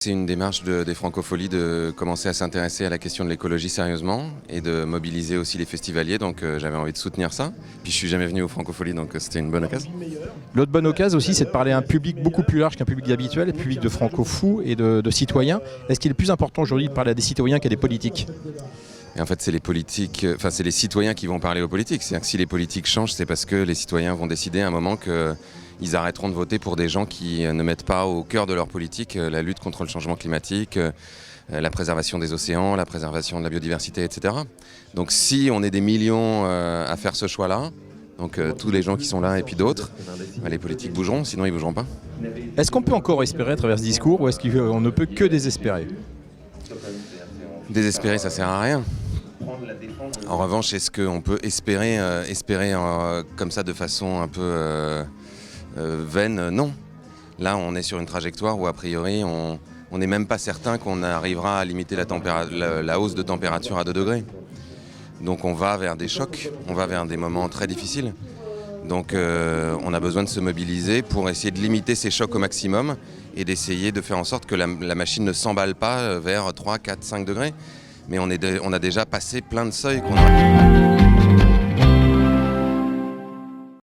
C'est une démarche des Francopholies de commencer à s'intéresser à la question de l'écologie sérieusement et de mobiliser aussi les festivaliers, donc j'avais envie de soutenir ça. Puis je suis jamais venu aux Francopholies, donc c'était une bonne occasion. L'autre bonne occasion aussi, c'est de parler à un public beaucoup plus large qu'un public habituel, un public de franco-fous et de citoyens. Est-ce qu'il est plus important aujourd'hui de parler à des citoyens qu'à des politiques ? Et en fait, c'est les politiques, c'est les citoyens qui vont parler aux politiques. C'est-à-dire que si les politiques changent, c'est parce que les citoyens vont décider à un moment qu'ils arrêteront de voter pour des gens qui ne mettent pas au cœur de leur politique la lutte contre le changement climatique, la préservation des océans, la préservation de la biodiversité, etc. Donc si on est des millions à faire ce choix-là, donc tous les gens qui sont là et puis d'autres, les politiques bougeront, sinon ils ne bougeront pas. Est-ce qu'on peut encore espérer à travers ce discours ou est-ce qu'on ne peut que désespérer ? Désespérer, ça sert à rien. En revanche, est-ce qu'on peut espérer comme ça de façon un peu vaine ? Non. Là, on est sur une trajectoire où, a priori, on n'est même pas certain qu'on arrivera à limiter la hausse de température à 2 degrés. Donc on va vers des chocs, on va vers des moments très difficiles. Donc on a besoin de se mobiliser pour essayer de limiter ces chocs au maximum et d'essayer de faire en sorte que la machine ne s'emballe pas vers 3, 4, 5 degrés. Mais on a déjà passé plein de seuils qu'on a...